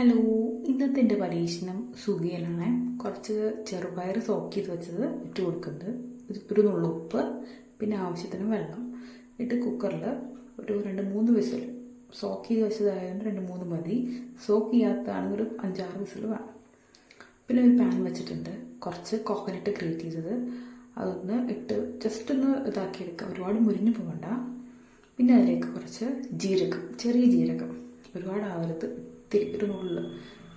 Hello, ഇന്നത്തെ എൻ്റെ പരീക്ഷണം സുഖിയനാണ്. കുറച്ച് ചെറുപയർ സോക്ക് ചെയ്ത് വെച്ചത് ഇട്ട് കൊടുക്കുന്നത്, ഒരു നുള്ളുപ്പ്, പിന്നെ ആവശ്യത്തിന് വെള്ളം ഇട്ട് കുക്കറിൽ ഒരു 2-3 വിസിൽ. സോക്ക് ചെയ്ത് വെച്ചതായതുകൊണ്ട് 2-3 മതി. സോക്ക് ചെയ്യാത്തതാണെങ്കിൽ ഒരു 5-6 വിസിൽ വേണം. പിന്നെ ഒരു പാൻ വെച്ചിട്ടുണ്ട്, കുറച്ച് കോക്കനട്ട് ഗ്രേറ്റ് ചെയ്തത് അതൊന്ന് ഇട്ട് ജസ്റ്റ് ഒന്ന് ഇതാക്കിയെടുക്കുക, ഒരുപാട് മുരിഞ്ഞു പോകണ്ട. പിന്നെ അതിലേക്ക് കുറച്ച് ജീരകം, ചെറിയ ജീരകം, ഒരുപാട് ആവരുത്, ഒരു നുള്ളിൽ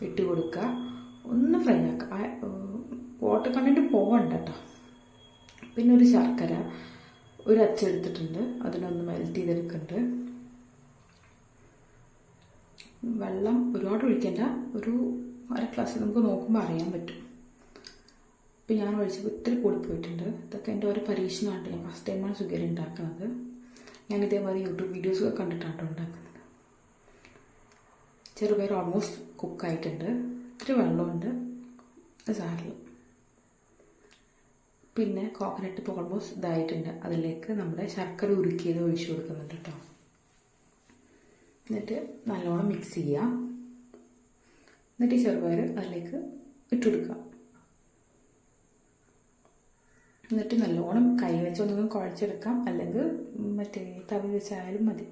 ഇട്ട് കൊടുക്കുക. ഒന്ന് ഫ്രൈ ആക്കുക, വാട്ടർ കണ്ടൻറ്റ് പോകണ്ട കേട്ടോ. പിന്നെ ഒരു ശർക്കര, ഒരു അച്ചെടുത്തിട്ടുണ്ട്, അതിനൊന്ന് മെൽറ്റ് ചെയ്തെടുക്കുന്നുണ്ട്. വെള്ളം ഒരുപാട് ഒഴിക്കേണ്ട, ഒരു 1/2 ഗ്ലാസ് നമുക്ക് നോക്കുമ്പോൾ അറിയാൻ പറ്റും. ഇപ്പം ഞാൻ ഒഴിച്ചപ്പോൾ ഇത്തിരി കൂടിപ്പോയിട്ടുണ്ട്. ഇതൊക്കെ എൻ്റെ ഒരു പരീക്ഷണമാണ്. ഞാൻ ഫസ്റ്റ് ടൈമാണ് സുഖേരി ഉണ്ടാക്കുന്നത്. ഞാൻ ഇതേമാതിരി യൂട്യൂബ് വീഡിയോസൊക്കെ കണ്ടിട്ടാണ് ഉണ്ടാക്കുന്നത്. ചെറുപയർ ഓൾമോസ്റ്റ് കുക്കായിട്ടുണ്ട്, ഇത്തിരി വെള്ളമുണ്ട് സാറിൽ. പിന്നെ കോക്കനട്ട് ഇപ്പോൾ ഓൾമോസ്റ്റ് ഇതായിട്ടുണ്ട്. അതിലേക്ക് നമ്മുടെ ശർക്കര ഉരുക്കിയത് ഒഴിച്ചു കൊടുക്കുന്നുണ്ട് കേട്ടോ. എന്നിട്ട് നല്ലോണം മിക്സ് ചെയ്യുക. എന്നിട്ട് ഈ ചെറുപയർ അതിലേക്ക് ഇട്ട് കൊടുക്കുക. എന്നിട്ട് നല്ലോണം കൈ വെച്ചൊന്നും കുഴച്ചെടുക്കാം, അല്ലെങ്കിൽ മറ്റേ തവി വെച്ചായാലും മതി.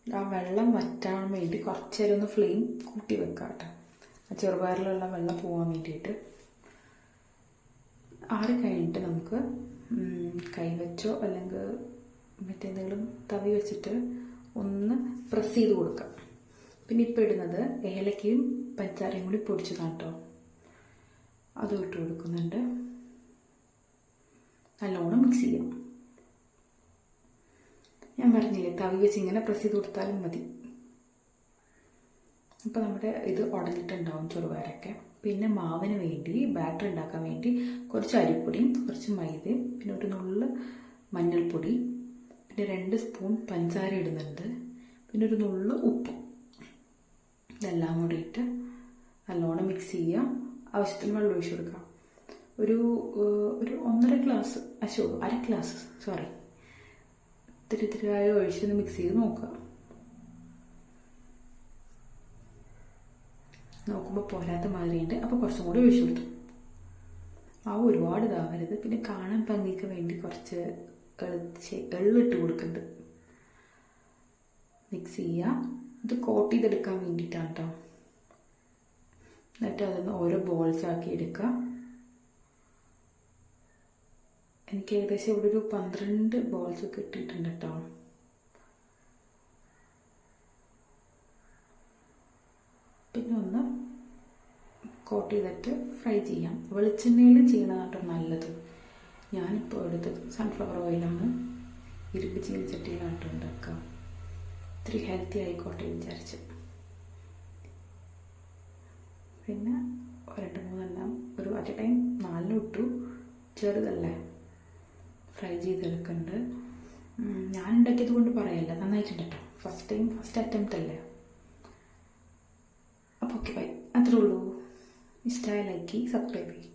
ആ വെള്ളം വറ്റാൻ വേണ്ടി കുറച്ച് നേരം ഒന്ന് ഫ്ലെയിം കൂട്ടി വെക്കാം കേട്ടോ, ആ ചെറുപയറിലുള്ള വെള്ളം പോകാൻ വേണ്ടിയിട്ട്. ആറി കഴിഞ്ഞിട്ട് നമുക്ക് കൈ വെച്ചോ അല്ലെങ്കിൽ മറ്റേന്തെങ്കിലും തവി വെച്ചിട്ട് ഒന്ന് പ്രസ് ചെയ്ത് കൊടുക്കാം. പിന്നെ ഇപ്പോൾ ഇടുന്നത് ഏലക്കയും പഞ്ചസാരയും കൂടി പൊടിച്ചതാണ് കേട്ടോ, അതും ഇട്ട് കൊടുക്കുന്നുണ്ട്. നല്ലോണം മിക്സ് ചെയ്യാം. ഞാൻ പറഞ്ഞില്ലേ, തവി വെച്ച് ഇങ്ങനെ പ്രസ് ചെയ്ത് കൊടുത്താലും മതി. അപ്പോൾ നമ്മുടെ ഇത് ഉടഞ്ഞിട്ടുണ്ടാവും ചെറുപയറൊക്കെ. പിന്നെ മാവിന് വേണ്ടി, ബാറ്റർ ഉണ്ടാക്കാൻ വേണ്ടി കുറച്ച് അരിപ്പൊടിയും കുറച്ച് മൈദയും പിന്നെ ഒരു നുള്ള് മഞ്ഞൾപ്പൊടി, പിന്നെ 2 സ്പൂൺ പഞ്ചസാര ഇടുന്നുണ്ട്, പിന്നെ ഒരു നുള്ള് ഉപ്പ്. ഇതെല്ലാം കൂടി ഇട്ട് നല്ലോണം മിക്സ് ചെയ്യുക. ആവശ്യത്തിന് വെള്ളം ഒഴിച്ചു കൊടുക്കുക. ഒരു 1.5 ഗ്ലാസ്, 1/2 ഗ്ലാസ് ഇത്തിരി ഒഴിച്ചൊന്ന് മിക്സ് ചെയ്ത് നോക്കുമ്പോൾ പോരാത്ത മാതിരിയുണ്ട്. അപ്പോൾ കുറച്ചും കൂടി ഒഴിച്ചു കൊടുത്തു. ഒരുപാട് ഇതാവരുത്. പിന്നെ കാണാൻ ഭംഗിക്ക് വേണ്ടി കുറച്ച് എള്ളിട്ട് കൊടുക്കുന്നുണ്ട്. മിക്സ് ചെയ്യുക. ഇത് കോട്ട് ചെയ്തെടുക്കാൻ വേണ്ടിയിട്ടാണ് കേട്ടോ. എന്നിട്ട് അതൊന്ന് ഓരോ ബോൾസ് ആക്കി എടുക്കുക. എനിക്ക് ഏകദേശം ഇവിടെ ഒരു 12 ബോൾസ് കിട്ടിയിട്ടുണ്ട് കേട്ടോ. പിന്നെ ഒന്ന് കോട്ട് ചെയ്തിട്ട് ഫ്രൈ ചെയ്യാം. വെളിച്ചെണ്ണയിൽ ചെയ്യണതാണ് കേട്ടോ നല്ലത്. ഞാനിപ്പോൾ എടുത്തത് സൺഫ്ലവർ ഓയിലാണ്, ഇരുമ്പ് ചീനച്ചട്ടിയിലാണ് കേട്ടോ ഉണ്ടാക്കുക. ഇത്തിരി ഹെൽത്തി ആയിക്കോട്ടെ വിചാരിച്ച്. പിന്നെ 2-3 ഒരു അറ്റ് എ ടൈം 4 ഇട്ടു, ചെറുതല്ലേ, ഫ്രൈ ചെയ്തെടുക്കുന്നുണ്ട്. ഞാൻ ഉണ്ടാക്കിയത് കൊണ്ട് പറയല്ല, നന്നായിട്ടുണ്ട് കേട്ടോ. ഫസ്റ്റ് അറ്റംപ്റ്റ് അല്ലേ. അപ്പോൾ ഓക്കെ, ബൈ. അത്രേ ഉള്ളൂ. ഇഷ്ടമായ ലൈക്ക് ചെയ്യ്, സബ്സ്ക്രൈബ് ചെയ്യും.